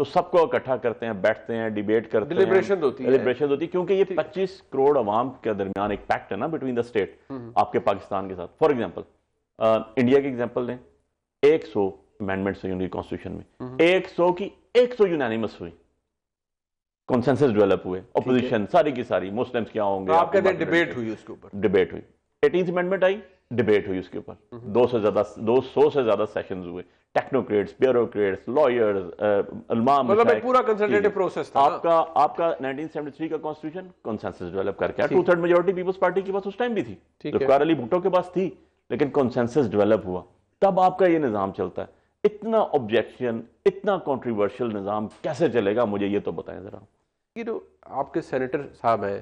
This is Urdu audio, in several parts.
تو سب کو اکٹھا کرتے ہیں, بیٹھتے ہیں, ڈیبیٹ کرتے ہیں, Deliberations ہوتی ہے. ڈیلیبریشن ہوتی ہے, کیونکہ یہ 25 کروڑ عوام کے درمیان ایک پیکٹ ہے نا بٹوین دا اسٹیٹ, آپ کے پاکستان کے ساتھ. فار ایگزامپل انڈیا کی ایگزامپل لیں, 100 امینڈمنٹس ہوئی ان کی کانسٹیٹیوشن میں, 100 کی 100 یونانیمس ہوئی, کنسنسس ڈیولپ ہوئے, اپوزیشن ساری کی ساری, مسلمس کیا ہوں گے, آپ کہتے ہیں ڈیبیٹ ہوئی اس کے اوپر, ڈیبیٹ ہوئی, 18th امینڈمنٹ آئی, ڈیبیٹ ہوئی اس کے اوپر, 200 سے زیادہ سیشنز ہوئے, ٹیکنوکریٹس, بیوروکریٹس, لائرز, علماء, مطلب ایک پورا کنسلٹیٹو پروسیس تھا. آپ کا 1973 کا کانسٹیٹیوشن کنسنسس ڈیولپ کر کے 2/3 میجورٹی پیپلز پارٹی کے پاس اس ٹائم بھی تھی, ذوالفقار علی بھٹو کے پاس تھی, لیکن کنسنسس ڈیولپ ہوا, تب آپ کا یہ نظام چلتا ہے. اتنا آبجیکشن, اتنا کنٹروورشل نظام کیسے چلے گا, مجھے یہ تو بتائیں ذرا. یہ جو آپ کے سینیٹر صاحب ہیں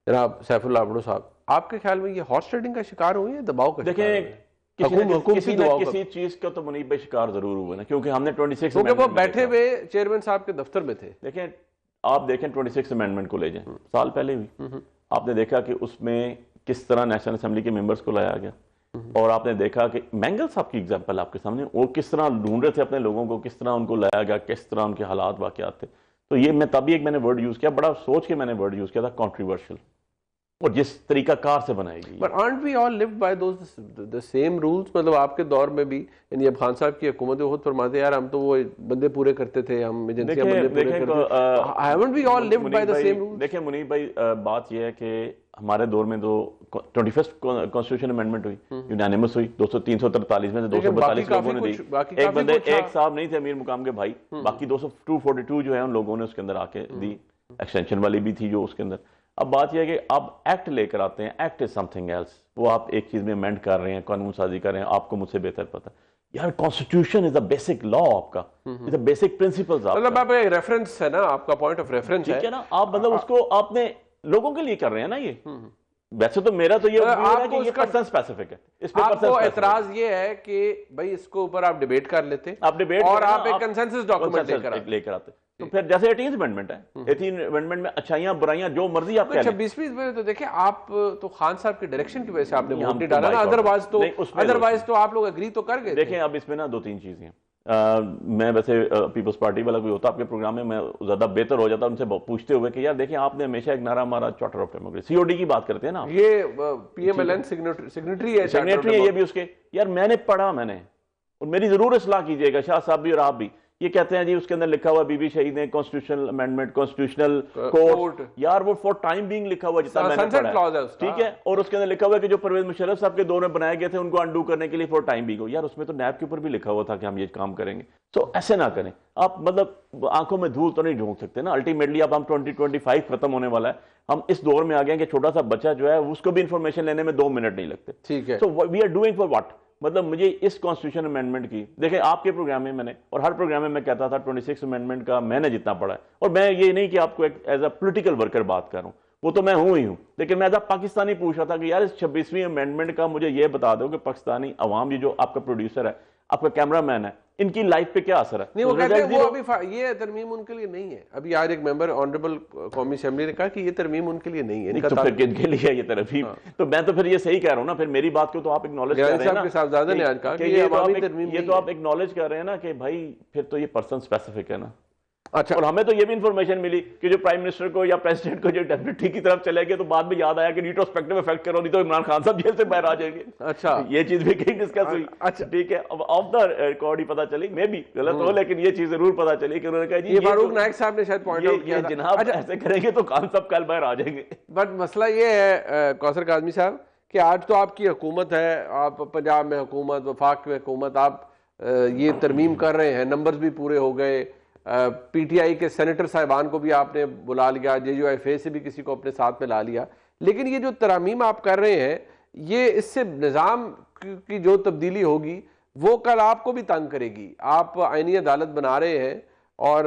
جناب سیف اللہ بھٹو صاحب, آپ کے خیال میں یہ ہارس ٹریڈنگ کا شکار ہوئے ہیں, دباؤ کا شکار ہوئے ہیں؟ کسی نہ کسی چیز کا تو منیب بھائی شکار ضرور ہوئے نا, کیونکہ ہم نے 26 کیونکہ وہ بیٹھے ہوئے چیئرمین صاحب کے دفتر میں تھے. دیکھیں, آپ دیکھیں 26 امینڈمنٹ کو لے جائیں, سال پہلے ہوئی, آپ نے دیکھا کہ اس میں کس طرح نیشنل اسمبلی کے ممبرز کو لایا گیا, اور آپ نے دیکھا کہ مینگل صاحب کی ایگزامپل آپ کے سامنے, وہ کس طرح ڈھونڈ رہے تھے اپنے لوگوں کو, کس طرح ان کو لایا گیا, کس طرح ان کے حالات واقعات تھے. تو یہ میں تبھی ایک میں نے ورڈ یوز کیا, بڑا سوچ کے میں نے ورڈ یوز کیا تھا, کنٹروورشل, اور جس طریقہ کار سے بنائے گی. But aren't we all lived by the same rules? مطلب آپ کے دور میں بھی یعنی اب خان صاحب کی حکومت خود فرماتے ہیں یار ہم تو وہ بندے پورے کرتے تھے, ہم ایجنسیاں بندے پورے کرتے تھے. Haven't we all lived by the same rules? دیکھیں منیب بھائی, بات یہ ہے کہ ہمارے دور میں تو 21st کانسٹیٹیوشن امینڈمنٹ ہوئی, یونانیمس ہوئی, 343 میں سے 242 لوگوں نے دی, ایک بندے ایک صاحب نہیں تھے امیر مقام کے بھائی, باقی 242 جو ہے ان لوگوں نے اس کے اندر آ کے دی, ایکسٹینشن والی بھی تھی جو اس کے اندر. اب بات یہ ہے کہ آپ ایکٹ لے کر آتے ہیں, act as something else, وہ آپ ایک چیز میں امینڈ کر رہے ہیں, قانون سازی کر رہے ہیں, آپ کو مجھ سے بہتر پتہ ہے یار کانسٹیٹیوشن از دا بیسک لا, آپ کا از دا بیسک پرنسپلز, مطلب آپ ایک ریفرنس ہے نا, آپ کا پوائنٹ آف ریفرنس ہے, ٹھیک ہے نا, آپ مطلب اس کو آپ نے لوگوں کے لیے کر رہے ہیں نا. یہ ویسے تو میرا تو یہ ہے پرسن اسپیسیفک ہے, اس پہ آپ کو اعتراض یہ ہے کہ بھائی اس کو اوپر آپ ڈیبیٹ کر لیتے, آپ ڈیبیٹ اور آپ ایک کنسنسس ڈاکومنٹ لے کر آتے. تو پھر جیسے 18th امینڈمنٹ ہے, 18th امینڈمنٹ میں اچھائیاں برائیاں جو مرضی آپ کہہ لیں. 26ویں میں تو دیکھیں آپ تو خان صاحب کے ڈائریکشن کی وجہ سے آپ نے ووٹ نہیں ڈالا نا, ادروائز تو آپ لوگ اگری تو کر گئے. دیکھیں اب اس میں نا 2-3 چیزیں ہیں. میں ویسے پیپلز پارٹی والا کوئی ہوتا آپ کے پروگرام میں زیادہ بہتر ہو جاتا ان سے پوچھتے ہوئے کہ یار دیکھیں آپ نے ہمیشہ ایک نعرہ مارا چارٹر آف ڈیموکریسی, COD کی بات کرتے ہیں نا, یہ PMLN سیگنیٹری ہے, سیگنیٹری ہے یہ بھی اس کے. یار میں نے پڑھا, میں نے, اور میری ضرور اصلاح کیجئے گا شاہ صاحب بھی اور آپ بھی, یہ کہتے ہیں جی اس کے اندر لکھا ہوا بی بی شہید نے کانسٹیٹیوشنل امینڈمنٹ, کانسٹیٹیوشنل کورٹ, یار وہ فور ٹائم بینگ لکھا ہوا جتنا میں نے پڑھا ہے, ٹھیک ہے, اور اس کے اندر لکھا ہوا ہے کہ جو پرویز مشرف صاحب کے دور میں بنائے گئے تھے ان کو انڈو کرنے کے لیے فور ٹائم بینگ ہو. یار اس میں تو نیب کے اوپر بھی لکھا ہوا تھا کہ ہم یہ کام کریں گے. تو ایسے نہ کریں آپ, مطلب آنکھوں میں دھول تو نہیں جھونک سکتے نا. الٹیمیٹلی اب ہم 2025 ختم ہونے والا ہے, ہم اس دور میں آ گئے ہیں کہ چھوٹا سا بچہ جو ہے اس کو بھی انفارمیشن لینے میں 2 منٹ نہیں لگتے. ٹھیک ہے, تو we are doing for what, مطلب مجھے اس کانسٹیٹیوشن امینڈمنٹ کی, دیکھیں آپ کے پروگرام میں نے اور ہر پروگرام میں کہتا تھا 26 امینڈمنٹ کا میں نے جتنا پڑھا ہے, اور میں یہ نہیں کہ آپ کو ایک ایز اے پولیٹیکل ورکر بات کر رہا ہوں, وہ تو میں ہوں ہی ہوں, لیکن میں ایز اے پاکستانی پوچھ رہا تھا کہ یار اس 26ویں امینڈمنٹ کا مجھے یہ بتا دو کہ پاکستانی عوام, یہ جو آپ کا پروڈیوسر ہے, آپ کا کیمرہ مین ہے, ان کی لائف پہ کیا اثر ہے. نہیں وہ کہتے ہیں وہ ابھی یہ ترمیم ان کے لیے نہیں ہے. ابھی آج ایک ممبر آنریبل قومی اسمبلی نے کہا کہ یہ ترمیم ان کے لیے نہیں ہے. تو پھر کن کے لیے یہ ترمیم, تو میں تو پھر یہ صحیح کہہ رہا ہوں نا, پھر میری بات کو تو آپ اکنالج کر رہے ہیں نا, کے صاحبزادہ نے آج کہا کہ یہ عوامی ترمیم, یہ تو آپ اکنالج کر رہے ہیں نا کہ بھائی پھر تو یہ پرسن اسپیسیفک ہے نا. اچھا, اور ہمیں تو یہ بھی انفارمیشن ملی کہ جو پرائم منسٹر کو یا پریزیڈنٹ کو جو ڈیپٹی کی طرف چلے گئے تو بعد میں یاد آیا کہ ریٹروسپیکٹیو افیکٹ کرو, نہیں تو عمران خان صاحب جیل سے باہر آ جائیں گے. اچھا, یہ چیز بھی کہیں ڈسکس ہوئی. اچھا ٹھیک ہے, اب آف دا ریکارڈ ہی پتا چلی, میں بھی غلط ہو لیکن یہ چیز ضرور پتا چلی کہ انہوں نے کہا جی یہ فاروق نائک صاحب نے شاید پوائنٹ آؤٹ کیا جناب ایسے کریں گے تو خان صاحب کل باہر آ جائیں گے. بٹ مسئلہ یہ ہے کوثر کاظمی صاحب کہ آج تو آپ کی حکومت ہے, آپ پنجاب میں حکومت, وفاق میں حکومت, آپ یہ ترمیم کر رہے ہیں, نمبرز بھی پورے ہو گئے, پی ٹی آئی کے سینیٹر صاحبان کو بھی آپ نے بلا لیا, JUIF سے بھی کسی کو اپنے ساتھ میں لا لیا, لیکن یہ جو ترامیم آپ کر رہے ہیں یہ اس سے نظام کی جو تبدیلی ہوگی وہ کل آپ کو بھی تنگ کرے گی. آپ آئینی عدالت بنا رہے ہیں اور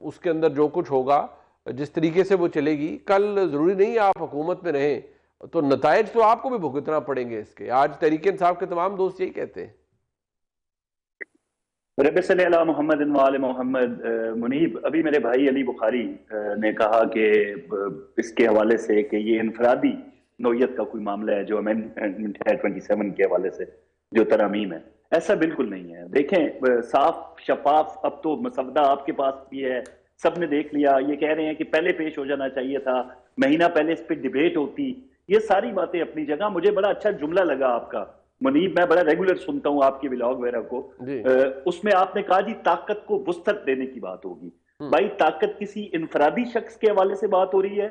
اس کے اندر جو کچھ ہوگا جس طریقے سے وہ چلے گی, کل ضروری نہیں آپ حکومت میں رہیں تو نتائج تو آپ کو بھی بھگتنا پڑیں گے اس کے. آج تحریک انصاف کے تمام دوست یہی کہتے ہیں. رب صلی اللہ محمد وآل محمد. منیب, ابھی میرے بھائی علی بخاری نے کہا کہ اس کے حوالے سے کہ یہ انفرادی نوعیت کا کوئی معاملہ ہے جو امینڈمنٹ ہے 27 کے حوالے سے جو ترامیم ہے, ایسا بالکل نہیں ہے. دیکھیں صاف شفاف اب تو مسودہ آپ کے پاس بھی ہے, سب نے دیکھ لیا. یہ کہہ رہے ہیں کہ پہلے پیش ہو جانا چاہیے تھا, مہینہ پہلے اس پہ ڈیبیٹ ہوتی. یہ ساری باتیں اپنی جگہ. مجھے بڑا اچھا جملہ لگا آپ کا منیب, میں بڑا ریگولر سنتا ہوں آپ کے ولاگ وغیرہ کو. اس میں آپ نے کہا جی طاقت کو وسعت دینے کی بات ہوگی. بھائی طاقت کسی انفرادی شخص کے حوالے سے بات ہو رہی ہے؟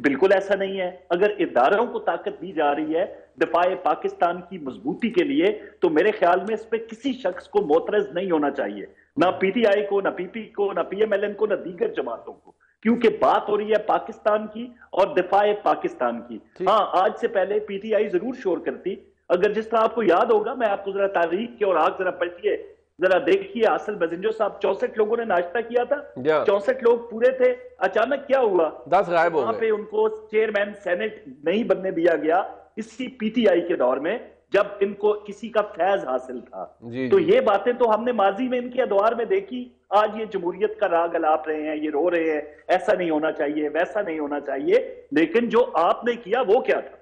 بالکل ایسا نہیں ہے. اگر اداروں کو طاقت دی جا رہی ہے دفاع پاکستان کی مضبوطی کے لیے, تو میرے خیال میں اس پہ کسی شخص کو معترض نہیں ہونا چاہیے, نہ پی ٹی آئی کو, نہ پی پی کو, نہ پی ایم ایل این کو, نہ دیگر جماعتوں کو, کیونکہ بات ہو رہی ہے پاکستان کی اور دفاع پاکستان کی. ہاں آج سے پہلے پی ٹی آئی ضرور شور کرتی. اگر جس طرح آپ کو یاد ہوگا, میں آپ کو ذرا تاریخ کے اور آگ ذرا پلٹیے, ذرا دیکھیے حاصل بزنجو صاحب 64 لوگوں نے ناشتہ کیا تھا, 64 لوگ پورے تھے. اچانک کیا ہوا, 10 غائب ہو گئے. وہاں پہ ان کو چیئرمین سینٹ نہیں بننے دیا گیا اسی پی ٹی آئی کے دور میں, جب ان کو کسی کا فیض حاصل تھا. تو یہ باتیں تو ہم نے ماضی میں ان کے ادوار میں دیکھی. آج یہ جمہوریت کا راگ الاپ رہے ہیں, یہ رو رہے ہیں ایسا نہیں ہونا چاہیے, ویسا نہیں ہونا چاہیے. لیکن جو آپ نے کیا وہ کیا تھا؟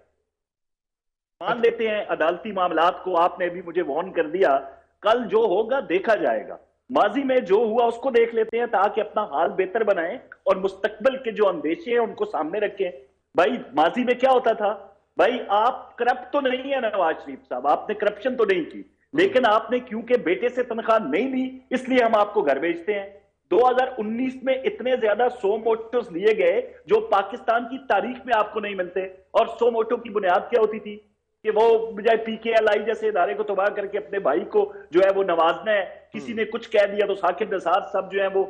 مان لیتے ہیں عدالتی معاملات کو آپ نے بھی مجھے وارن کر دیا, کل جو ہوگا دیکھا جائے گا. ماضی میں جو ہوا اس کو دیکھ لیتے ہیں تاکہ اپنا حال بہتر بنائیں اور مستقبل کے جو اندیشے ہیں ان کو سامنے رکھیں. بھائی ماضی میں کیا ہوتا تھا؟ بھائی آپ کرپٹ تو نہیں ہے نواز شریف صاحب, آپ نے کرپشن تو نہیں کی, لیکن آپ نے کیونکہ بیٹے سے تنخواہ نہیں دی اس لیے ہم آپ کو گھر بھیجتے ہیں. 2019 میں اتنے زیادہ 100 موٹوز لیے گئے جو پاکستان کی تاریخ میں آپ کو نہیں ملتے. اور 100 موٹو کی بنیاد کیا ہوتی تھی کہ وہ بجائے پی کے ایل آئی جیسے ادارے کو تباہ کر کے اپنے بھائی کو جو ہے وہ نوازنا ہے. کسی نے کچھ کہہ دیا تو ثاقب نثار صاحب جو ہیں وہ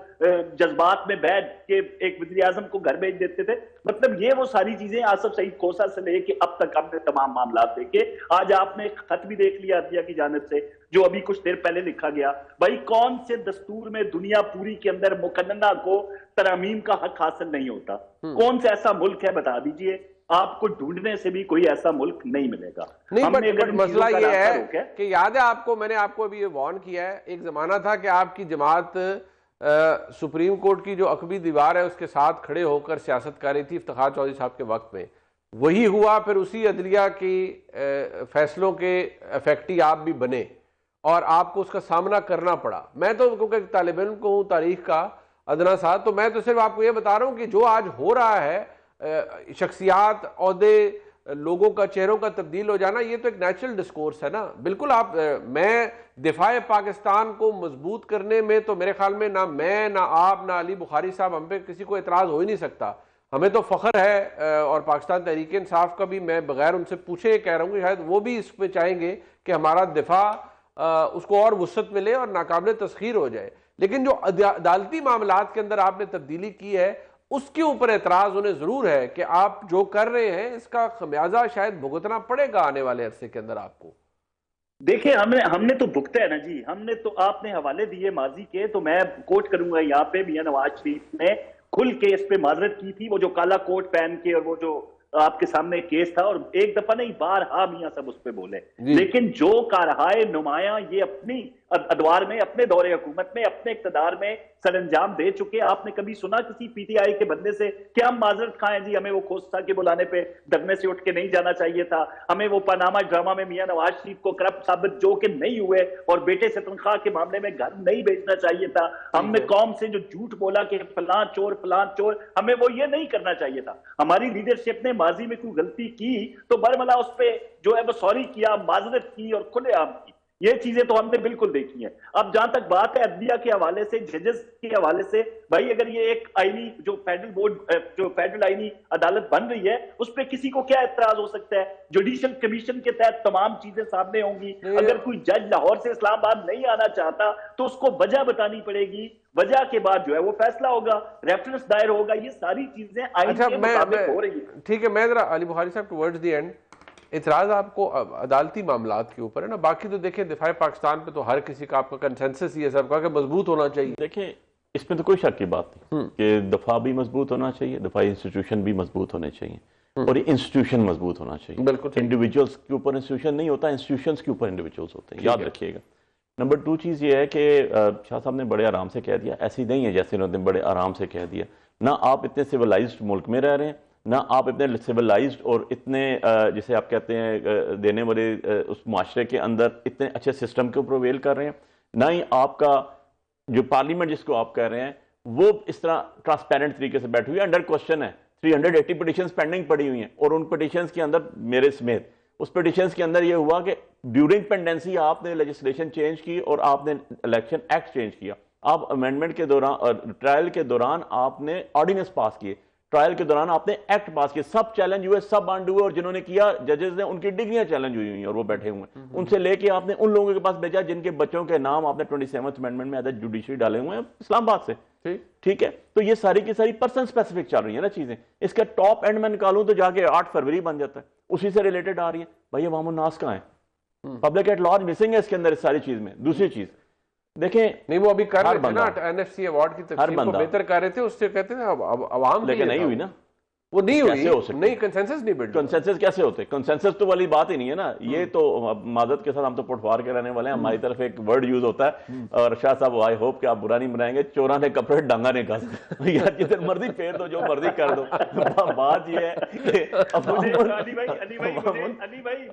جذبات میں بیٹھ کے ایک وزیر اعظم کو گھر بھیج دیتے تھے. مطلب یہ وہ ساری چیزیں آصف سعید کوسا سے لے کے اب تک ہم نے تمام معاملات دیکھے. آج آپ نے ایک خط بھی دیکھ لیا عدلیہ کی جانب سے جو ابھی کچھ دیر پہلے لکھا گیا. بھائی کون سے دستور میں دنیا پوری کے اندر مقننہ کو ترامیم کا حق حاصل نہیں ہوتا؟ کون سا ایسا ملک ہے بتا دیجئے, آپ کو ڈھونڈنے سے بھی کوئی ایسا ملک نہیں ملے گا. نہیں بٹ مسئلہ یہ ہے کہ یاد ہے آپ کو, میں نے آپ کو ابھی یہ وارن کیا ہے, ایک زمانہ تھا کہ آپ کی جماعت سپریم کورٹ کی جو عقبی دیوار ہے اس کے ساتھ کھڑے ہو کر سیاست کر رہی تھی افتخار چودھری صاحب کے وقت میں. وہی ہوا, پھر اسی عدلیہ کی فیصلوں کے افیکٹی آپ بھی بنے اور آپ کو اس کا سامنا کرنا پڑا. میں تو کیونکہ طالب علم کو ہوں تاریخ کا ادنا سا, تو میں تو صرف آپ کو یہ بتا رہا ہوں کہ جو آج ہو رہا ہے, شخصیات, عہدے, لوگوں کا چہروں کا تبدیل ہو جانا, یہ تو ایک نیچرل ڈسکورس ہے نا. بالکل آپ, میں دفاع پاکستان کو مضبوط کرنے میں تو میرے خیال میں نہ میں, نہ آپ, نہ علی بخاری صاحب, ہم پہ کسی کو اعتراض ہو ہی نہیں سکتا. ہمیں تو فخر ہے, اور پاکستان تحریک انصاف کا بھی, میں بغیر ان سے پوچھے کہہ رہا ہوں کہ شاید وہ بھی اس پہ چاہیں گے کہ ہمارا دفاع اس کو اور وسعت ملے اور ناقابل تسخیر ہو جائے. لیکن جو عدالتی معاملات کے اندر آپ نے تبدیلی کی ہے اس کے اوپر اعتراض انہیں ضرور ہے کہ آپ جو کر رہے ہیں اس کا خمیازہ شاید بھگتنا پڑے گا آنے والے عرصے کے اندر آپ کو. دیکھیں ہم نے تو بھگتا ہے نا جی, ہم نے تو, آپ نے حوالے دیے ماضی کے, تو میں کوٹ کروں گا یہاں پہ. میاں نواز شریف نے کھل کے اس پہ معذرت کی تھی, وہ جو کالا کوٹ پہن کے, اور وہ جو آپ کے سامنے کیس تھا, اور ایک دفعہ نہیں بارہا میاں صاحب اس پہ بولے. لیکن جو کارہائے نمایاں یہ اپنی ادوار میں, اپنے دور حکومت میں, اپنے اقتدار میں سر انجام دے چکے. آپ نے کبھی سنا کسی پی ٹی آئی کے بندے سے کہ ہم معذرت کھائیں جی, ہمیں وہ کھوستا کے بلانے پہ دھرنے سے اٹھ کے نہیں جانا چاہیے تھا, ہمیں وہ پاناما ڈرامہ میں میاں نواز شریف کو کرپٹ ثابت جو کہ نہیں ہوئے اور بیٹے سے تنخواہ کے معاملے میں گھر نہیں بھیجنا چاہیے تھا, ہم نے قوم سے جو جھوٹ بولا کہ فلاں چور فلاں چور, ہمیں وہ یہ نہیں کرنا چاہیے تھا. ہماری لیڈرشپ نے ماضی میں کوئی غلطی کی تو برملا اس پہ جو ہے وہ سوری کیا, معذرت کی اور کھلے عام کی. یہ چیزیں تو ہم نے بالکل دیکھی ہیں. اب جہاں تک بات ہے عدلیہ کے حوالے سے, ججز کے حوالے سے, بھائی اگر یہ ایک آئینی جو فیڈرل بورڈ, جو فیڈرل آئینی عدالت بن رہی ہے, اس پہ کسی کو کیا اعتراض ہو سکتا ہے؟ جوڈیشل کمیشن کے تحت تمام چیزیں سامنے ہوں گی. اگر کوئی جج لاہور سے اسلام آباد نہیں آنا چاہتا تو اس کو وجہ بتانی پڑے گی, وجہ کے بعد جو ہے وہ فیصلہ ہوگا, ریفرنس دائر ہوگا. یہ ساری چیزیں آئین کے مطابق ہو رہی ہیں. ٹھیک ہے, میں ذرا علی بخاری صاحب ٹورڈز دی اینڈ, اعتراض آپ کو عدالتی معاملات کے اوپر ہے نا, باقی تو دیکھیں دفاع پاکستان پہ تو ہر کسی کا آپ کا کنسنسس ہی ہے سب کا کہ مضبوط ہونا چاہیے. دیکھیں اس میں تو کوئی شک کی بات نہیں کہ دفاع بھی مضبوط ہونا چاہیے, دفاعی انسٹیٹیوشن بھی مضبوط ہونے چاہیے, اور یہ انسٹیٹیوشن مضبوط ہونا چاہیے. بالکل انڈیویجولس کے اوپر انسٹیٹیوشن نہیں ہوتا, انسٹیٹیوشنس کے اوپر انڈیویجولس ہوتے ہیں, یاد رکھیے گا. نمبر 2 چیز یہ ہے کہ شاہ صاحب نے بڑے آرام سے کہہ دیا, ایسی نہیں ہے جیسے انہوں نے بڑے آرام سے کہہ دیا. نہ آپ اتنے سیولائزڈ ملک میں رہ رہے ہیں, نہ آپ اتنے سویلائزڈ اور اتنے جسے آپ کہتے ہیں دینے والے اس معاشرے کے اندر اتنے اچھے سسٹم کو پرویل کر رہے ہیں، نہ ہی آپ کا جو پارلیمنٹ جس کو آپ کہہ رہے ہیں وہ اس طرح ٹرانسپیرنٹ طریقے سے بیٹھی ہوئی ہے. انڈر کوشچن ہے 380 پٹیشنز پینڈنگ پڑی ہوئی ہیں، اور ان پٹیشنز کے اندر میرے سمیت اس پٹیشنز کے اندر یہ ہوا کہ ڈیورنگ پینڈنسی آپ نے لیجسلیشن چینج کی اور آپ نے الیکشن ایکٹ چینج کیا. آپ امینڈمنٹ کے دوران ٹرائل کے دوران آپ نے آرڈیننس پاس کیے، ٹرائل کے دوران آپ نے ایکٹ پاس کیے، سب چیلنج ہوئے، سب آنڈ ہوئے، اور جنہوں نے کیا ججز نے ان کی ڈگریاں چیلنج ہوئی ہیں اور وہ بیٹھے ہوئے ہیں. ان سے لے کے آپ نے ان لوگوں کے پاس بھیجا جن کے بچوں کے نام آپ نے 27th امینڈمنٹ میں ایز جوڈیشری ڈالے ہوئے ہیں اسلام آباد سے. ٹھیک ہے، تو یہ ساری کی ساری پرسن اسپیسیفک چل رہی ہیں نا چیزیں. اس کا ٹاپ اینڈ میں نکالوں تو جا کے 8 فروری بن جاتا ہے، اسی سے ریلیٹڈ آ رہی ہے. بھائی عوام الناس کہاں ہیں؟ پبلک ایٹ لارج مسنگ ہے اس کے اندر اس ساری چیز میں. دوسری چیز دیکھیں، نہیں وہ ابھی کر رہے تھے نا NFC ایوارڈ کی تقسیم کو بہتر کر رہے تھے، اس سے کہتے ہیں اب عوام لیکن نہیں ہوئی نا، وہ نہیں ہوئی، نہیں کنسنسس نہیں بلڈ. کنسنسس کیسے ہوتے؟ کنسنسس تو والی بات ہی نہیں ہے نا. یہ تو معذرت کے ساتھ ہم تو پٹوار کے رہنے والے ہیں، ہماری طرف ایک ورڈ یوز ہوتا ہے، اور شاہ صاحب آئی ہوپ کہ آپ برا نہیں بنائیں گے، چوراں نے کپڑے ڈانگا نے گھس. یار جتنے مرضی پھیر دو، جو مرضی کر دو. بات یہ ہے کہ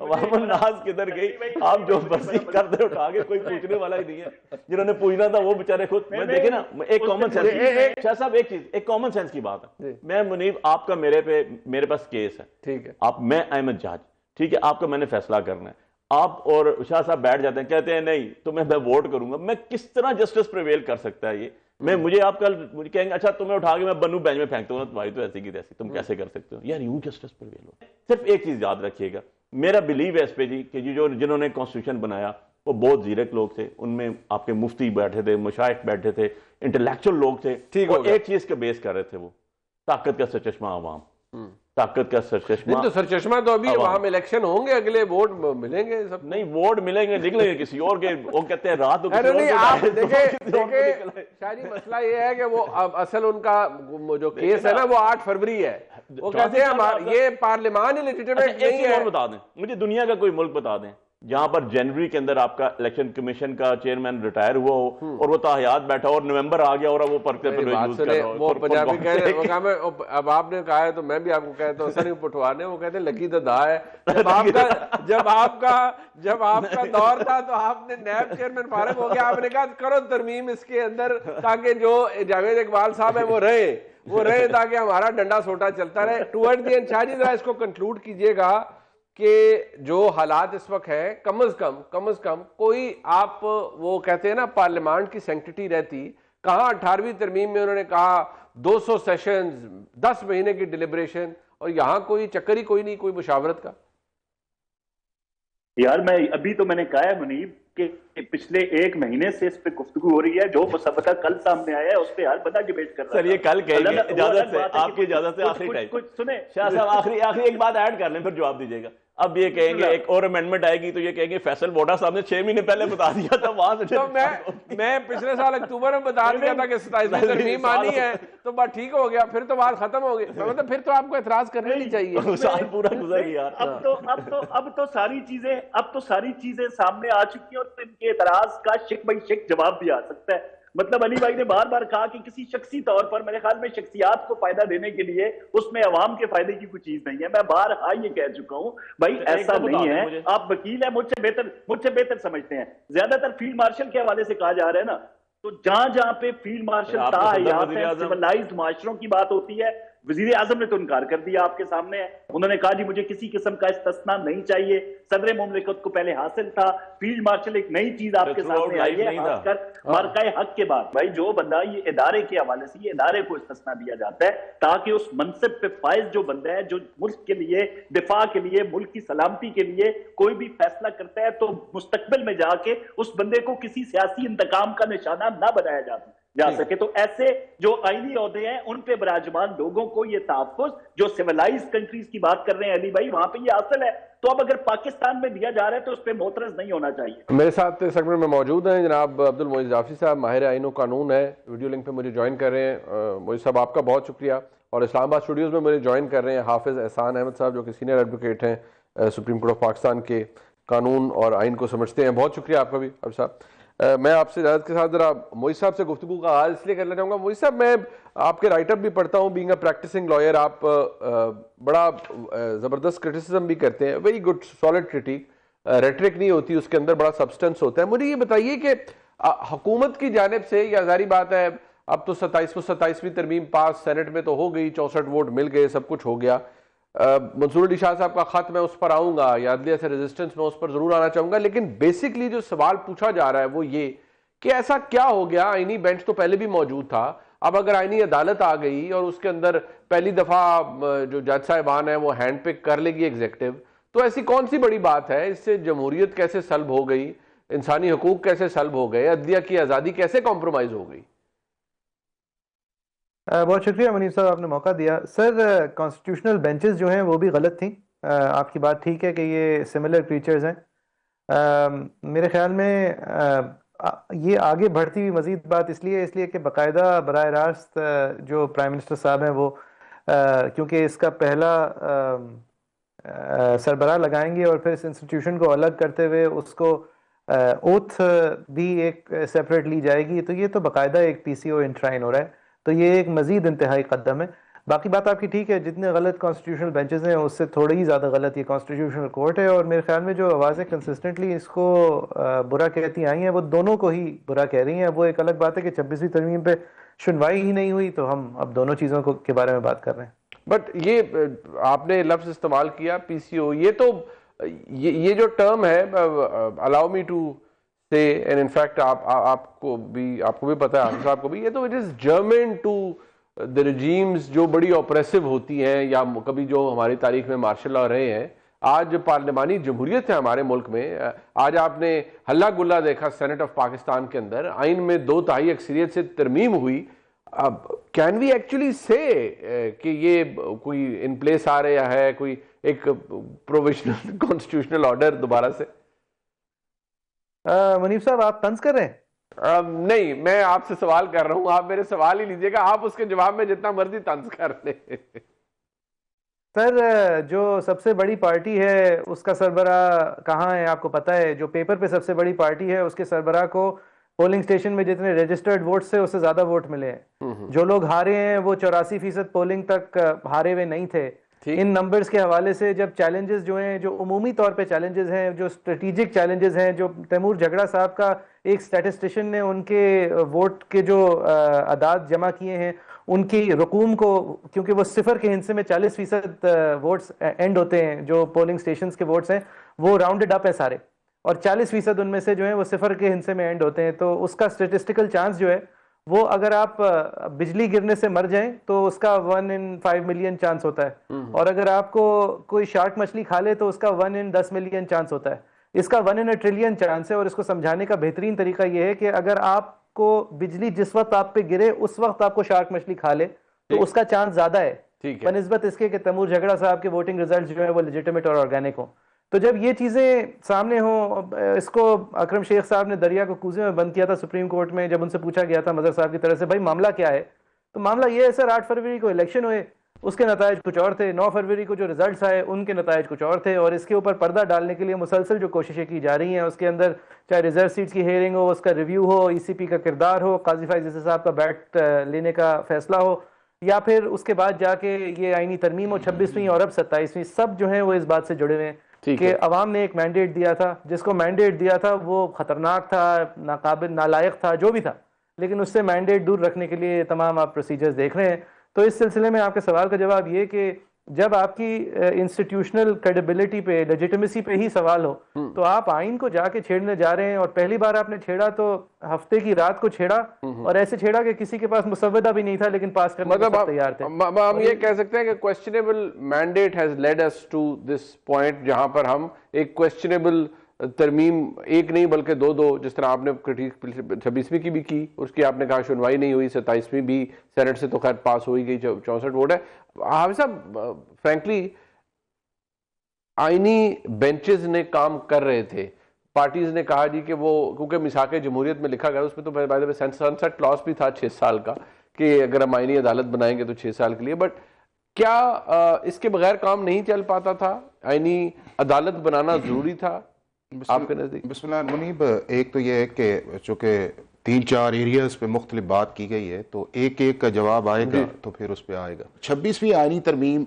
عوام الناس کدھر گئی؟ آپ جو مرضی کر دے اٹھا کے، کوئی پوچھنے والا ہی نہیں ہے. جنہوں نے پوچھنا تھا وہ بےچارے خود. میں دیکھیں نا ایک کامن سینس، شاہ صاحب ایک چیز، ایک کامن سینس کی بات ہے. میں منیب آپ کا میرے پاس کیس ہے، ٹھیک ہے، آپ میں احمد جاج، ٹھیک ہے، آپ کا میں نے فیصلہ کرنا ہے. آپ اور شاہ صاحب بیٹھ جاتے ہیں، کہتے ہیں نہیں تو میں ووٹ کروں گا. میں کس طرح جسٹس پریویل کر سکتا ہے یہ؟ مجھے آپ کل مجھے کہیں گے اچھا تمہیں اٹھا کے میں بنو بینچ میں پھینکتا ہوں، تمہاری تو ایسی کی تیسی، تم کیسے کر سکتے ہو؟ یار یوں جسٹس پریویل ہو. صرف ایک چیز یاد رکھیے گا، میرا بلیو ہے اس پہ جی کہ جنہوں نے کانسٹیٹیوشن بنایا وہ بہت زیرک لوگ تھے. ان میں آپ کے مفتی بیٹھے تھے، مشائخ بیٹھے تھے، انٹلیکچوئل لوگ تھے. اور ایک چیز کا بیس کر رہے تھے، وہ طاقت کا سرچشمہ عوام، طاقت کا سرچشمہ. نہیں تو سرچشمہ تو ابھی وہاں الیکشن ہوں گے، اگلے ووٹ ملیں گے سب. نہیں ووٹ ملیں گے، نکلیں گے کسی اور کے. وہ کہتے ہیں رات کو نہیں آپ دیکھیں شاہی مسئلہ یہ ہے کہ وہ اصل ان کا جو کیس ہے نا وہ 8 فروری ہے. وہ کہتے ہیں یہ پارلیمان ہی لیجیٹیمیٹ نہیں ہے. بتا دیں مجھے دنیا کا کوئی ملک بتا دیں جہاں پر جنوری کے اندر آپ کا الیکشن کمیشن کا چیئرمین ریٹائر ہوا ہو اور وہ تاحیات بیٹھا اور نومبر آ گیا اور وہ پرچے پر یوز کر رہا ہو. وہ پنجابی کہہ رہے ہیں، اب آپ نے کہا ہے تو میں بھی آپ کو کہتا ہوں، سر پٹوار نے وہ کہتے ہیں لکی تو دا ہے. جب آپ کا دور تھا تو آپ نے نیب چیئرمین فارغ ہو گیا، آپ نے کہا کرو ترمیم اس کے اندر تاکہ جو جاوید اقبال صاحب ہیں وہ رہے تاکہ ہمارا ڈنڈا سوٹا چلتا رہے. ٹورڈ دی اینڈ شاہ جی ذرا اس کو کنکلوڈ کیجئے گا کہ جو حالات اس وقت ہیں کم از کم کوئی آپ وہ کہتے ہیں نا پارلیمانٹ کی سینکٹیٹی رہتی. کہاں 18ویں ترمیم میں انہوں نے کہا 200 سیشنز، 10 مہینے کی ڈیلیبریشن، اور یہاں کوئی چکر ہی کوئی نہیں، کوئی مشاورت کا. یار ابھی تو میں نے کہا ہے منیب کہ پچھلے 1 مہینے سے اس پہ گفتگو ہو رہی ہے. جو مسودہ کل سامنے آیا ہے اس پہ ہر بندہ ڈیبیٹ کر رہا ہے. سر یہ کل کہیں گے اجازت سے، آپ کی اجازت سے آخری ٹائم کچھ سنیں شاہ صاحب، آخری ایک بات ایڈ کر لیں پھر جواب دیجیے گا. اب یہ کہیں گے ایک اور امینڈمنٹ آئے گی تو یہ کہیں گے فیصل ووٹا صاحب نے 6 مہینے پہلے بتا دیا تھا وہاں سے. تو میں پچھلے سال اکتوبر میں بتا دیا تھا کہ 27ویں ترمیم آنی ہے تو بات ٹھیک ہو گیا، پھر تو بات ختم ہو گئی. مطلب پھر تو آپ کو اعتراض کرنا نہیں چاہیے. سال پورا گزر گیا. اب تو ساری چیزیں سامنے آ چکی ہیں اور ان کے اعتراض کا شک بائی شک جواب بھی آ سکتا ہے. مطلب علی بھائی نے بار بار کہا کہ کسی شخصی طور پر میرے خیال میں شخصیات کو فائدہ دینے کے لیے اس میں عوام کے فائدے کی کوئی چیز نہیں ہے. میں بارہا یہ کہہ چکا ہوں بھائی ایسا نہیں ہے. آپ وکیل ہیں، مجھ سے بہتر سمجھتے ہیں. زیادہ تر فیلڈ مارشل کے حوالے سے کہا جا رہا ہے نا، تو جہاں پہ فیلڈ مارشل سیولائزڈ معاشروں کی بات ہوتی ہے، وزیر اعظم نے تو انکار کر دیا آپ کے سامنے ہے. انہوں نے کہا جی مجھے کسی قسم کا استثناء نہیں چاہیے، صدر مملکت کو پہلے حاصل تھا. فیلڈ مارشل ایک نئی چیز آپ کے سامنے آئی ہے، خاص کر مارکہ حق کے بعد. بھائی جو بندہ یہ ادارے کے حوالے سے یہ ادارے کو استثناء دیا جاتا ہے تاکہ اس منصب پہ فائز جو بندہ ہے، جو ملک کے لیے دفاع کے لیے، ملک کی سلامتی کے لیے کوئی بھی فیصلہ کرتا ہے، تو مستقبل میں جا کے اس بندے کو کسی سیاسی انتقام کا نشانہ نہ بنایا جا سکے. تو ایسے جو آئینی عہدے ہیں ان پہ براجمان لوگوں کو یہ تحفظ جو سیولائز کنٹریز کی بات کر رہے ہیں علی بھائی، وہاں پہ یہ حاصل ہے. تو اب اگر پاکستان میں دیا جا رہا ہے تو اس پہ معترض نہیں ہونا چاہیے. میرے ساتھ سیگمنٹ میں موجود ہیں جناب عبد المعید جعفری صاحب، ماہر آئین و قانون ہے، ویڈیو لنک پہ مجھے جوائن کر رہے ہیں. معید صاحب آپ کا بہت شکریہ. اور اسلام آباد اسٹوڈیوز میں مجھے جوائن کر رہے ہیں حافظ احسان احمد صاحب، جو کہ سینئر ایڈوکیٹ ہیں سپریم کورٹ آف پاکستان کے، قانون اور آئین کو سمجھتے ہیں. بہت شکریہ آپ کا بھی اب صاحب. میں آپ سے اجازت کے ساتھ ذرا موئز صاحب سے گفتگو کا آغاز اس لیے کرنا چاہوں گا. موئز صاحب, میں آپ کے رائٹ اپ بھی پڑھتا ہوں, بینگ اے پریکٹسنگ لائر آپ بڑا زبردست کرٹیسزم بھی کرتے ہیں, very good solid critique, rhetoric نہیں ہوتی اس کے اندر, بڑا سبسٹنس ہوتا ہے. مجھے یہ بتائیے کہ حکومت کی جانب سے, یا ظاہری بات ہے اب تو 27ویں ترمیم پاس سینٹ میں تو ہو گئی, 64 ووٹ مل گئے, سب کچھ ہو گیا. منصور علی شاہ صاحب کا خط, میں اس پر آؤں گا, یا عدلیہ سے ریزسٹنس میں اس پر ضرور آنا چاہوں گا, لیکن بیسکلی جو سوال پوچھا جا رہا ہے وہ یہ کہ ایسا کیا ہو گیا, آئینی بینچ تو پہلے بھی موجود تھا, اب اگر آئینی عدالت آ گئی اور اس کے اندر پہلی دفعہ جو جج صاحبان ہیں وہ ہینڈ پک کر لے گی ایگزیکٹو, تو ایسی کون سی بڑی بات ہے؟ اس سے جمہوریت کیسے سلب ہو گئی, انسانی حقوق کیسے سلب ہو گئے, عدلیہ کی آزادی کیسے کمپرومائز ہو گئی؟ بہت شکریہ منیب صاحب, آپ نے موقع دیا. سر, کانسٹیٹیوشنل بینچز جو ہیں وہ بھی غلط تھیں. آپ کی بات ٹھیک ہے کہ یہ سملر کریچرز ہیں. میرے خیال میں یہ آگے بڑھتی ہوئی مزید بات اس لیے کہ باقاعدہ براہ راست جو پرائم منسٹر صاحب ہیں وہ کیونکہ اس کا پہلا سربراہ لگائیں گے اور پھر اس انسٹیٹیوشن کو الگ کرتے ہوئے اس کو اوتھ بھی ایک سیپریٹ لی جائے گی, تو یہ تو باقاعدہ ایک پی سی او انٹرائن ہو رہا ہے, تو یہ ایک مزید انتہائی قدم ہے. باقی بات آپ کی ٹھیک ہے, جتنے غلط کانسٹیٹیوشنل بینچز ہیں اس سے تھوڑی ہی زیادہ غلط یہ کانسٹیٹیوشنل کورٹ ہے, اور میرے خیال میں جو آوازیں کنسسٹنٹلی اس کو برا کہتی آئی ہیں وہ دونوں کو ہی برا کہہ رہی ہیں. وہ ایک الگ بات ہے کہ 26ویں ترمیم پہ سنوائی ہی نہیں ہوئی, تو ہم اب دونوں چیزوں کے بارے میں بات کر رہے ہیں. بٹ یہ آپ نے لفظ استعمال کیا پی سی او, یہ تو یہ جو ٹرم ہے, الاؤ می ٹو سے, اینڈ ان فیکٹ آپ کو بھی پتا ہے, حافظ صاحب کو بھی, یہ تو it is germane to the regimes جو بڑی اوپریسو ہوتی ہیں, یا کبھی جو ہماری تاریخ میں مارشل لا رہے ہیں. آج پارلیمانی جمہوریت ہے ہمارے ملک میں, آج آپ نے ہلہ گلہ دیکھا سینٹ آف پاکستان کے اندر, آئین میں 2/3 اکثریت سے ترمیم ہوئی. اب کین وی ایکچولی سے کہ یہ کوئی ان پلیس آ رہا ہے, کوئی ایک پروویشنل کانسٹیٹیوشنل آرڈر دوبارہ سے؟ منیب صاحب, آپ طنز کر رہے ہیں؟ نہیں, میں آپ سے سوال کر رہا ہوں, آپ میرے سوال ہی لیجئے گا, آپ اس کے جواب میں جتنا مرضی طنز کر لیں. سر, جو سب سے بڑی پارٹی ہے اس کا سربراہ کہاں ہے آپ کو پتا ہے؟ جو پیپر پہ سب سے بڑی پارٹی ہے اس کے سربراہ کو پولنگ سٹیشن میں جتنے رجسٹرڈ ووٹس سے اس سے زیادہ ووٹ ملے ہیں. جو لوگ ہارے ہیں وہ 84% پولنگ تک ہارے ہوئے نہیں تھے. ان نمبرز کے حوالے سے جب چیلنجز جو ہیں, جو عمومی طور پہ چیلنجز ہیں, جو اسٹریٹجک چیلنجز ہیں, جو تیمور جھگڑا صاحب کا ایک اسٹیٹسٹیشن نے ان کے ووٹ کے جو اعداد جمع کیے ہیں, ان کی رقوم کو, کیونکہ وہ صفر کے حصے میں 40% ووٹس اینڈ ہوتے ہیں, جو پولنگ سٹیشنز کے ووٹس ہیں وہ راؤنڈڈ اپ ہے سارے, اور 40% ان میں سے جو ہیں وہ صفر کے حصے میں اینڈ ہوتے ہیں. تو اس کا اسٹیٹسٹیکل چانس جو ہے وہ, اگر آپ بجلی گرنے سے مر جائیں تو اس کا 1 in 5 ملین چانس ہوتا ہے, اور اگر آپ کو کوئی شارک مچھلی کھا لے تو اس کا 1 in 10 ملین چانس ہوتا ہے. اس کا 1 in a ٹریلین چانس ہے. اور اس کو سمجھانے کا بہترین طریقہ یہ ہے کہ اگر آپ کو بجلی جس وقت آپ پہ گرے اس وقت آپ کو شارک مچھلی کھا لے تو اس کا چانس زیادہ ہے بنسبت اس کے کہ تیمور جھگڑا صاحب کے ووٹنگ ریزلٹس جو ہیں وہ لیجیٹمیٹ اور آرگینک ہوں. تو جب یہ چیزیں سامنے ہوں, اس کو اکرم شیخ صاحب نے دریا کو کوزے میں بند کیا تھا سپریم کورٹ میں, جب ان سے پوچھا گیا تھا مظہر صاحب کی طرف سے بھائی معاملہ کیا ہے, تو معاملہ یہ ہے سر, 8 فروری کو الیکشن ہوئے, اس کے نتائج کچھ اور تھے, 9 فروری کو جو ریزلٹس آئے ان کے نتائج کچھ اور تھے, اور اس کے اوپر پردہ ڈالنے کے لیے مسلسل جو کوششیں کی جا رہی ہیں, اس کے اندر چاہے ریزرو سیٹس کی ہیئرنگ ہو, اس کا ریویو ہو, ای سی پی کا کردار ہو, قاضی فائز عیسی صاحب کا بیٹ لینے کا فیصلہ ہو, یا پھر اس کے بعد جا کے یہ آئینی ترمیم ہو 26ویں اور اب 27ویں, سب جو ہیں وہ اس بات سے جڑے ہوئے ہیں کہ عوام نے ایک مینڈیٹ دیا تھا, جس کو مینڈیٹ دیا تھا وہ خطرناک تھا, ناقابل, نالائق تھا, جو بھی تھا, لیکن اس سے مینڈیٹ دور رکھنے کے لیے تمام آپ پروسیجرز دیکھ رہے ہیں. تو اس سلسلے میں آپ کے سوال کا جواب یہ کہ جب آپ کی انسٹیٹیوشنل کریڈیبلٹی پہ, لیجیٹمیسی پہ ہی سوال ہو, تو آپ آئین کو جا کے چھیڑنے جا رہے ہیں, اور پہلی بار آپ نے چھیڑا تو ہفتے کی رات کو چھیڑا, اور ایسے چھیڑا کہ کسی کے پاس مسودہ بھی نہیں تھا لیکن پاس کرنے کو تیار تھے. ہم یہ کہہ سکتے ہیں کہ questionable mandate has led us to this point, جہاں پر ہم ایک کوسچنیبل ترمیم, ایک نہیں بلکہ دو, جس طرح آپ نے 26ویں کی بھی کی, اس کی آپ نے کہا سنوائی نہیں ہوئی, 27ویں بھی سینٹ سے تو خیر پاس ہوئی گئی, 64 ووٹ ہے. حافظ صاحب, فرینکلی آئینی بینچز نے کام کر رہے تھے, پارٹیز نے کہا جی کہ وہ, کیونکہ میثاق جمہوریت میں لکھا گیا, اس میں تو by the way sunset class بھی تھا 6 سال کا, کہ اگر ہم آئینی عدالت بنائیں گے تو 6 سال کے لیے. بٹ کیا اس کے بغیر کام نہیں چل پاتا تھا؟ آئینی عدالت بنانا ضروری تھا, آپ کے نزدیک؟ بسم اللہ منیب، ایک تو یہ ہے کہ چونکہ 3-4 ایریاز پہ مختلف بات کی گئی ہے تو ایک ایک کا جواب آئے گا تو پھر اس پہ آئے گا. 26ویں آئینی ترمیم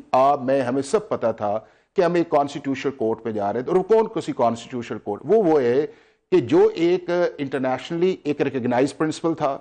ہمیں سب پتا تھا کہ ہم ایک کانسٹیٹیوشنل کورٹ پہ جا رہے تھے. اور کون کسی کانسٹیٹیوشنل کورٹ؟ وہ ہے کہ جو ایک انٹرنیشنلی ایک ریکگنائز پرنسپل تھا.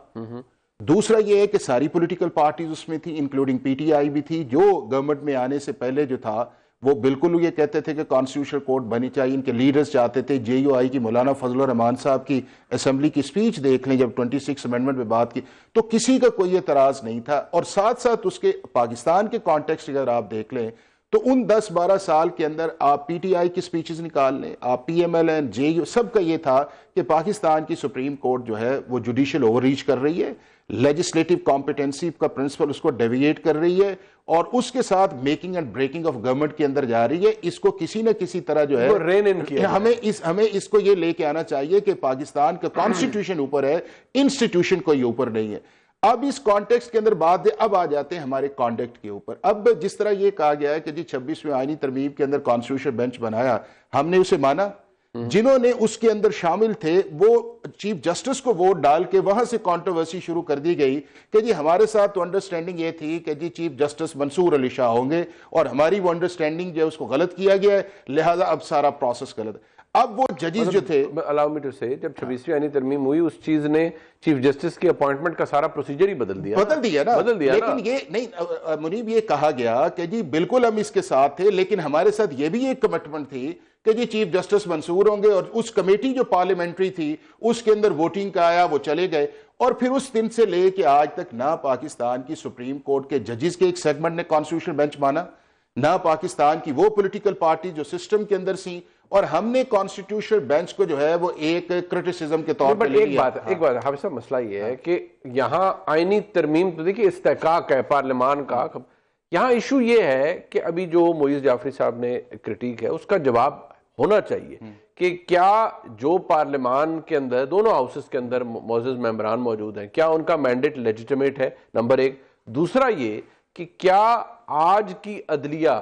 دوسرا یہ ہے کہ ساری پولیٹیکل پارٹیز اس میں تھی، انکلوڈنگ پی ٹی آئی بھی تھی، جو گورنمنٹ میں آنے سے پہلے جو تھا وہ بالکل یہ کہتے تھے کہ کانسٹیٹیوشنل کورٹ بنی چاہیے. ان کے لیڈرز چاہتے تھے. جے یو آئی کی مولانا فضل الرحمان صاحب کی اسمبلی کی سپیچ دیکھ لیں جب 26 امینڈمنٹ پہ بات کی تو کسی کا کوئی اعتراض نہیں تھا. اور ساتھ ساتھ اس کے پاکستان کے کانٹیکسٹ اگر آپ دیکھ لیں تو ان 10-12 سال کے اندر آپ پی ٹی آئی کی سپیچز نکال لیں، آپ P M L N, J U, سب کا یہ تھا کہ پاکستان کی سپریم کورٹ جو ہے وہ جوڈیشل اوور ریچ کر رہی ہے، لیجسلیٹو کمپیٹنسی کا پرنسپل اس کو ڈیویٹ کر رہی ہے اور اس کے ساتھ making and breaking of government کے اندر جا رہی ہے. اس کو کسی نہ کسی طرح جو ہے ہمیں اس کو یہ لے کے آنا چاہیے کہ پاکستان کا کانسٹیٹیوشن اوپر ہے، انسٹیٹیوشن کوئی اوپر نہیں ہے. اب اس کانٹیکسٹ کے اندر بات ہے، اب آ جاتے ہیں ہمارے کانڈکٹ کے اوپر. اب جس طرح یہ کہا گیا ہے کہ جی 26ویں آئینی ترمیم کے اندر کانسٹیٹیوشن بینچ بنایا، ہم نے اسے مانا. جنہوں نے اس کے اندر شامل تھے وہ چیف جسٹس کو ووٹ ڈال کے وہاں سے کنٹروورسی شروع کر دی گئی کہ جی ہمارے ساتھ تو انڈرسٹینڈنگ یہ تھی کہ جی چیف جسٹس منصور علی شاہ ہوں گے اور ہماری وہ انڈرسٹینڈنگ جو ہے اس کو غلط کیا گیا ہے، لہذا اب سارا پروسیس غلط ہے. اب وہ ججز جو تھے، allow me to say، جب 26ویں آئینی ترمیم ہوئی اس چیز نے چیف جسٹس کی اپوائنٹمنٹ کا سارا پروسیجر ہی بدل دیا نا. لیکن یہ نہیں منیب، یہ کہا گیا کہ جی بالکل ہم اس کے ساتھ تھے لیکن ہمارے ساتھ یہ بھی ایک کمٹمنٹ تھی کہ جی چیف جسٹس منصور ہوں گے. اور اس کمیٹی جو پارلیمنٹری تھی اس کے اندر ووٹنگ کا آیا، وہ چلے گئے. اور پھر اس دن سے لے کے آج تک نہ پاکستان کی سپریم کورٹ کے ججز کے ایک سیگمنٹ نے کانسٹیٹیوشن بینچ مانا، نہ پاکستان کی وہ پولیٹیکل پارٹی جو سسٹم کے اندر سی. اور ہم نے کانسٹیٹیوشن بینچ کو جو ہے وہ ایک کرٹیسزم کے طور پر لے لیا. ایک بات حافظ صاحب، مسئلہ یہ ہے کہ یہاں آئینی ترمیم تو دیکھیے استحقاق ہے پارلیمان کا. یہاں ایشو یہ ہے کہ ابھی جو معیز جعفری صاحب نے کرٹیک ہے اس کا جواب ہونا چاہیے کہ کیا جو پارلیمان کے اندر دونوں ہاؤسز کے اندر معزز ممبران موجود ہیں کیا ان کا مینڈیٹ لیجیٹمیٹ ہے، نمبر ایک. دوسرا یہ کہ کیا آج کی عدلیہ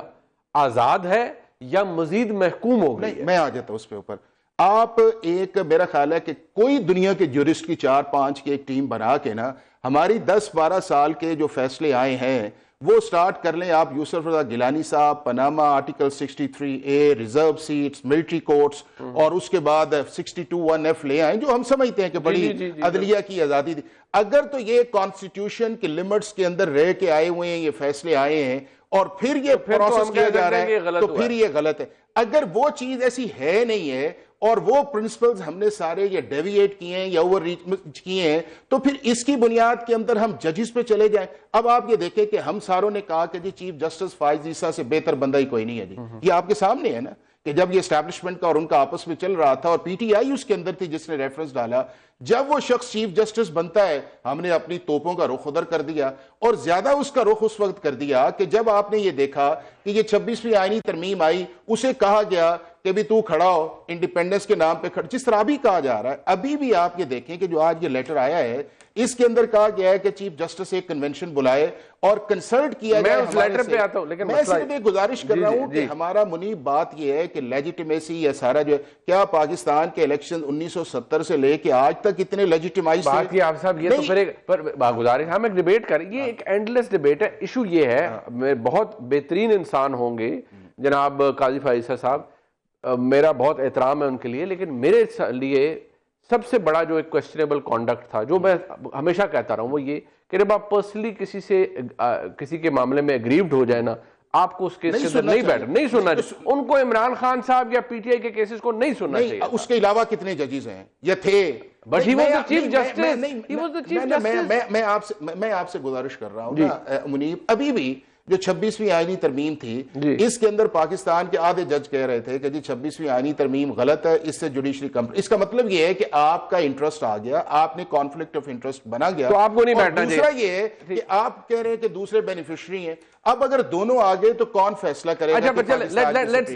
آزاد ہے یا مزید محکوم ہو گئی ہے؟ میں آ جاتا ہوں اس پہ اوپر. آپ ایک میرا خیال ہے کہ کوئی دنیا کے جورسٹ کی 4-5 کی ایک ٹیم بنا کے نا ہماری 10-12 سال کے جو فیصلے آئے ہیں وہ سٹارٹ کر لیں. آپ یوسف رضا گیلانی صاحب، Panama article 63A، reserve seats, military courts, اور اس کے بعد 62(1)(f) لے آئیں جو ہم سمجھتے ہیں کہ بڑی عدلیہ کی آزادی تھی. اگر تو یہ کانسٹیٹیوشن کے لمٹس کے اندر رہ کے آئے ہوئے ہیں، یہ فیصلے آئے ہیں اور پھر یہ پروسیس کیا جا رہا ہے تو پھر یہ غلط ہے. اگر وہ چیز ایسی ہے نہیں ہے اور وہ پرنسپلز ہم نے سارے یہ ڈیویٹ کیے ہیں یا اوور ریچ کیے ہیں تو پھر اس کی بنیاد کے اندر ہم ججز پہ چلے جائیں. اب آپ یہ دیکھیں کہ ہم ساروں نے کہا کہ جی چیف جسٹس فائز عیسیٰ سے بہتر بندہ ہی کوئی نہیں ہے. جی یہ آپ کے سامنے ہے نا کہ جب یہ اسٹیبلشمنٹ کا اور ان کا آپس میں چل رہا تھا اور پی ٹی آئی اس کے اندر تھی جس نے ریفرنس ڈالا، جب وہ شخص چیف جسٹس بنتا ہے ہم نے اپنی توپوں کا رخ ادھر کر دیا. اور زیادہ اس کا رخ اس وقت کر دیا کہ جب آپ نے یہ دیکھا کہ یہ 26ویں آئینی ترمیم آئی، اسے کہا گیا کہ بھی تو کھڑا ہو انڈیپینڈنس کے نام پہ جس طرح ابھی کہا جا رہا ہے. ابھی بھی آپ یہ دیکھیں کہ جو آج یہ لیٹر آیا ہے اس کے اندر کہا گیا ہے کہ چیف جسٹس ایک کنونشن بلائے اور کنسلٹ کیا جائے. میں اس لیٹر پہ آتا ہوں لیکن میں صرف ایک گزارش کر رہا ہوں کہ ہمارا منیب بات یہ ہے کہ لیجیٹیمیسی یا سارا جو ہے کیا پاکستان کے الیکشن 1970 سے لے کے آج تک اتنے لیجیٹیمائز تھے؟ بات یہ آپ صاحب یہ تو پھر ایک گزارش ہم ایک ڈیبیٹ کریں، یہ ایک اینڈلیس ڈیبیٹ ہے. ایشو یہ ہے بہت بہترین انسان ہوں گے جناب قاضی فائز صاحب، میرا بہت احترام ہے ان کے لیے، لیکن میرے لیے سب سے بڑا جو ایک کوسچنیبل کانڈکٹ تھا جو میں ہمیشہ کہتا رہا ہوں وہ یہ کہ جب آپ پرسنلی کسی کے معاملے میں اگریوڈ ہو جائے نا آپ کو اس کیس کے اندر نہیں سننا چاہیے. ان کو عمران خان صاحب یا پی ٹی آئی کے کیسز کو نہیں سننا چاہیے. اس کے علاوہ کتنے ججز ہیں یا تھے؟ But he was the chief justice. میں آپ سے گزارش کر رہا ہوں نا منیب، ابھی بھی جو 26ویں آئینی ترمیم تھی اس کے اندر پاکستان کے آدھے جج کہہ رہے تھے کہ جی 26ویں آئینی ترمیم غلط ہے، اس سے جوڈیشری کمپنی. اس کا مطلب یہ ہے کہ آپ کا انٹرسٹ آ گیا، آپ نے کانفلکٹ آف انٹرسٹ بنا گیا تو آپ کو نہیں بیٹھنا چاہیے. دوسرا یہ ہے کہ آپ کہہ رہے ہیں کہ دوسرے بینیفیشری ہیں. اب اگر دونوں آگے تو کون فیصلہ کرے گا؟ اچھا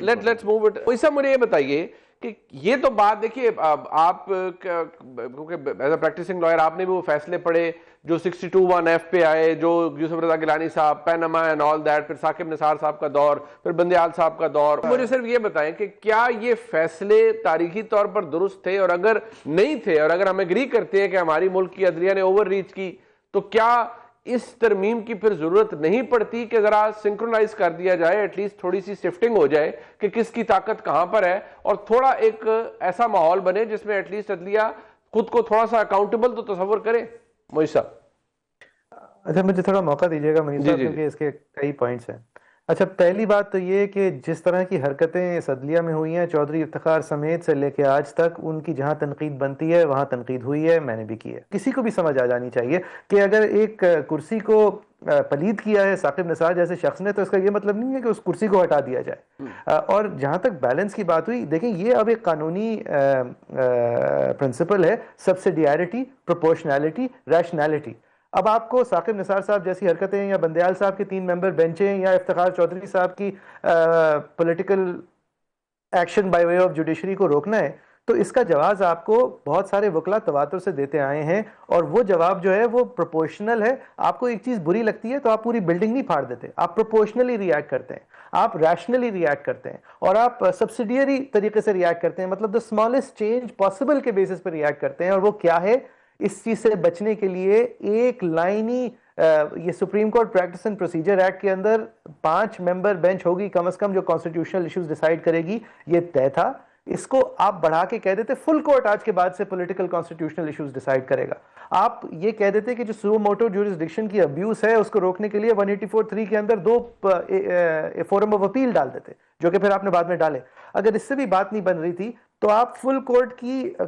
لیٹس موو اٹ. ویسا مجھے یہ بتائیے کہ یہ تو بات دیکھیے آپ کیونکہ ایز اے پریکٹسنگ لائر آپ نے بھی وہ فیصلے پڑھے جو 62(1)F پہ آئے, جو یوسف رضا گیلانی صاحب, پینما اینڈ آل دیٹ, پھر ثاقب نثار صاحب کا دور, پھر بندیال صاحب کا دور. مجھے صرف یہ بتائیں کہ کیا یہ فیصلے تاریخی طور پر درست تھے, اور اگر نہیں تھے, اور اگر ہم ایگری کرتے ہیں کہ ہماری ملک کی عدلیہ نے اوور ریچ کی, تو کیا اس ترمیم کی پھر ضرورت نہیں پڑتی کہ ذرا سنکرونائز کر دیا جائے, ایٹ لیسٹ تھوڑی سی شفٹنگ ہو جائے کہ کس کی طاقت کہاں پر ہے, اور تھوڑا ایک ایسا ماحول بنے جس میں ایٹ لیسٹ عدلیہ خود کو تھوڑا سا اکاؤنٹیبل تو تصور کرے. موئی صاحب اچھا مجھے تھوڑا موقع دیجیے گا منیر صاحب, کیونکہ اس کے کئی پوائنٹس ہیں. اچھا پہلی بات تو یہ کہ جس طرح کی حرکتیں اس عدلیہ میں ہوئی ہیں چودھری افتخار سمیت سے لے کے آج تک, ان کی جہاں تنقید بنتی ہے وہاں تنقید ہوئی ہے, میں نے بھی کی ہے. کسی کو بھی سمجھ آ جانی چاہیے کہ اگر ایک کرسی کو پلید کیا ہے ثاقب نثار جیسے شخص نے, تو اس کا یہ مطلب نہیں ہے کہ اس کرسی کو ہٹا دیا جائے. اور جہاں تک بیلنس کی بات ہوئی, دیکھیں یہ اب ایک قانونی پرنسپل ہے, سبسیڈیارٹی, پروپورشنالٹی, ریشنالٹی. اب آپ کو ثاقب نثار صاحب جیسی حرکتیں, یا بندیال صاحب کی 3 ممبر بینچیں, یا افتخار چودھری صاحب کی political action by way of judiciary کو روکنا ہے, تو اس کا جواز آپ کو بہت سارے وکلا تواتر سے دیتے آئے ہیں, اور وہ جواب جو ہے وہ پروپورشنل ہے. آپ کو ایک چیز بری لگتی ہے تو آپ پوری بلڈنگ نہیں پھاڑ دیتے, آپ پروپورشنلی ریئیکٹ کرتے ہیں, آپ ریشنلی ریئیکٹ کرتے ہیں, اور آپ سبسیڈیری طریقے سے ریئیکٹ کرتے ہیں, مطلب دا اسمالسٹ چینج پاسبل کے بیسس پہ ریئیکٹ کرتے ہیں. اور وہ کیا ہے, اس چیز سے بچنے کے لیے ایک لائنی, یہ supreme Court practice and procedure act کے اندر 5 ممبر بینچ ہوگی کم از کم جو کانسٹیٹیوشنل ایشوز ڈیسائیڈ کرے گی, یہ طے تھا. اس کو آپ بڑھا کے کہہ دیتے فل کورٹ آج کے بعد سے پولیٹیکل کانسٹیٹیوشنل ایشوز ڈیسائیڈ کرے گا. آپ یہ کہہ دیتے کہ جو سو موٹو جورسڈکشن کی ابیوز ہے اس کو روکنے کے لیے 184(3) کے اندر 2 فورم آف اپیل ڈال دیتے, جو کہ پھر آپ نے بعد میں ڈالے. اگر اس سے بھی بات نہیں بن رہی تھی تو آپ فل کورٹ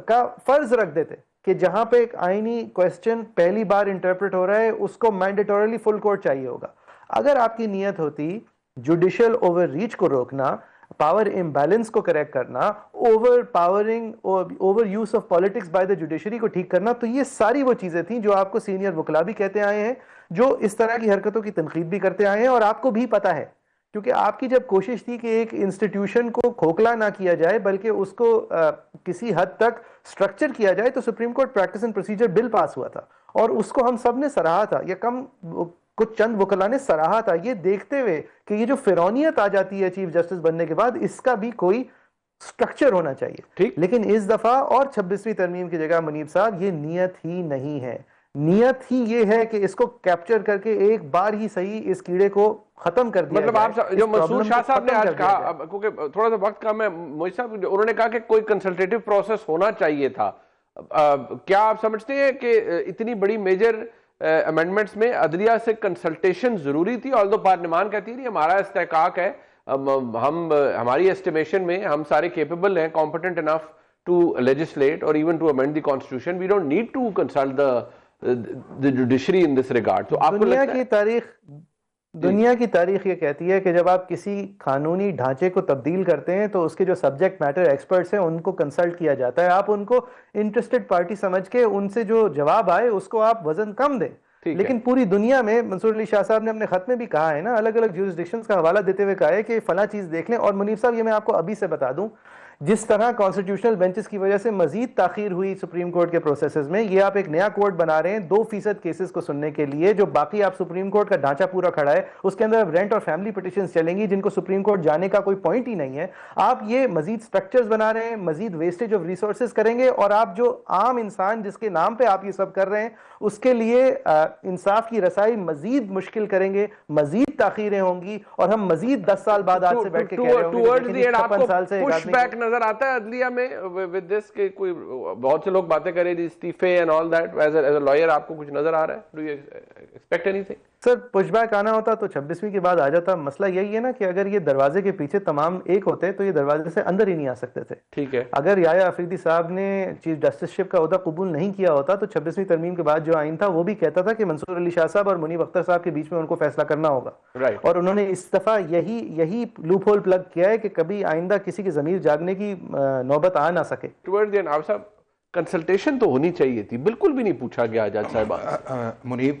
کا فرض رکھ دیتے کہ جہاں پہ ایک آئینی کوسچن پہلی بار انٹرپریٹ ہو رہا ہے اس کو مینڈیٹوریلی فل کورٹ چاہیے ہوگا. اگر آپ کی نیت ہوتی جوڈیشل اوور ریچ کو روکنا, پاور امبیلنس کو کریکٹ کرنا, over use of politics by the judiciary کو ٹھیک کرنا, تو یہ ساری وہ چیزیں تھیں جو آپ کو سینئر وکلا بھی کہتے آئے ہیں, جو اس طرح کی حرکتوں کی تنقید بھی کرتے آئے ہیں. اور آپ کو بھی پتا ہے, کیونکہ آپ کی جب کوشش تھی کہ ایک انسٹیٹیوشن کو کھوکھلا نہ کیا جائے بلکہ اس کو کسی حد تک سٹرکچر کیا جائے, تو Supreme Court practice and procedure bill pass ہوا تھا, اور اس کو ہم سب نے سراہا تھا, یا کم کچھ چند وکلا نے سراہا تھا, یہ دیکھتے ہوئے کہ یہ جو فرعونیت آ جاتی ہے چیف جسٹس بننے کے بعد, اس کا بھی کوئی سٹرکچر ہونا چاہیے. لیکن اس دفعہ اور 26ویں ترمیم کی جگہ منیب صاحب یہ نیت ہی نہیں ہے. نیت ہی یہ ہے کہ اس کو کیپچر کر کے ایک بار ہی صحیح اس کیڑے کو ختم کر دیا. مطلب آپ جو منصور شاہ صاحب نے آج کہا, کیونکہ تھوڑا سا وقت کم ہے موئی صاحب, انہوں نے کہا کہ کوئی کنسلٹیٹو پروسیس ہونا چاہیے تھا. کیا آپ سمجھتے ہیں کہ اتنی بڑی میجر امینڈمنٹس میں عدلیہ سے کنسلٹیشن ضروری تھی؟ آلدو پارلیمان کہتی ہے ہمارا استحقاق ہے, ہماری اسٹیمیشن میں ہم سارے کیپیبل ہیں, کمپیٹنٹ انف ٹو لیجسلیٹ اور even to amend the constitution, we don't need to consult the judiciary in this regard. تو آپ کو دنیا کی تاریخ یہ کہتی ہے کہ جب آپ کسی قانونی ڈھانچے کو تبدیل کرتے ہیں تو اس کے جو سبجیکٹ میٹر ایکسپرٹس ہیں ان کو کنسلٹ کیا جاتا ہے. آپ ان کو انٹرسٹڈ پارٹی سمجھ کے ان سے جو جواب آئے اس کو آپ وزن کم دیں. لیکن پوری دنیا میں منصور علی شاہ صاحب نے اپنے خط میں بھی کہا ہے نا, الگ الگ جورسڈکشنز کا حوالہ دیتے ہوئے کہا ہے کہ فلاں چیز دیکھ لیں. اور منیف صاحب یہ میں آپ کو ابھی سے بتا دوں, جس طرح کانسٹیٹیوشنل بینچز کی وجہ سے مزید تاخیر ہوئی سپریم کورٹ کے پروسیسز میں, یہ آپ ایک نیا کورٹ بنا رہے ہیں 2% کیسز کو سننے کے لیے, جو باقی آپ سپریم کورٹ کا ڈھانچہ پورا کھڑا ہے اس کے اندر رینٹ اور فیملی پٹیشنز چلیں گی جن کو سپریم کورٹ جانے کا کوئی پوائنٹ ہی نہیں ہے. آپ یہ مزید سٹرکچرز بنا رہے ہیں, مزید ویسٹیج آف ریسورسز کریں گے, اور آپ جو عام انسان جس کے نام پہ آپ یہ سب کر رہے ہیں اس کے لیے انصاف کی رسائی مزید مشکل کریں گے, مزید تاخیریں ہوں گی, اور ہم مزید 10 سال بعد آج سے بیٹھ کے کہہ رہے ہوں گے 56 سال سے پش بیک نظر آتا ہے عدلیہ میں with this کہ کوئی بہت سے لوگ باتیں کریں جی استعفے and all that. As a lawyer آپ کو کچھ نظر آ رہا ہے? Do you expect anything? Sir push back آنا ہوتا تو 26ویں کے بعد آ جاتا. مسئلہ یہی ہے نا کہ اگر یہ دروازے کے پیچھے تمام ایک ہوتے تو یہ دروازے سے اندر ہی نہیں آ سکتے تھے. ٹھیک ہے, اگر یحییٰ افریدی صاحب نے چیف جسٹس شپ کا عہدہ قبول نہیں کیا ہوتا تو 26ویں ترمیم کے بعد جو آئین تھا وہ بھی کہتا تھا کہ منصور علی شاہ صاحب اور منیب اختر صاحب کے بیچ میں ان کو فیصلہ کرنا ہوگا. اور انہوں نے اس دفعہ یہی لوپ ہول پلگ کیا ہے کہ کبھی آئندہ کسی کی ضمیر جاگنے کی نوبت آ نہ سکے. آپ صاحب کنسلٹیشن تو ہونی چاہیے تھی, بالکل بھی نہیں پوچھا گیا جج صاحبہ. منیب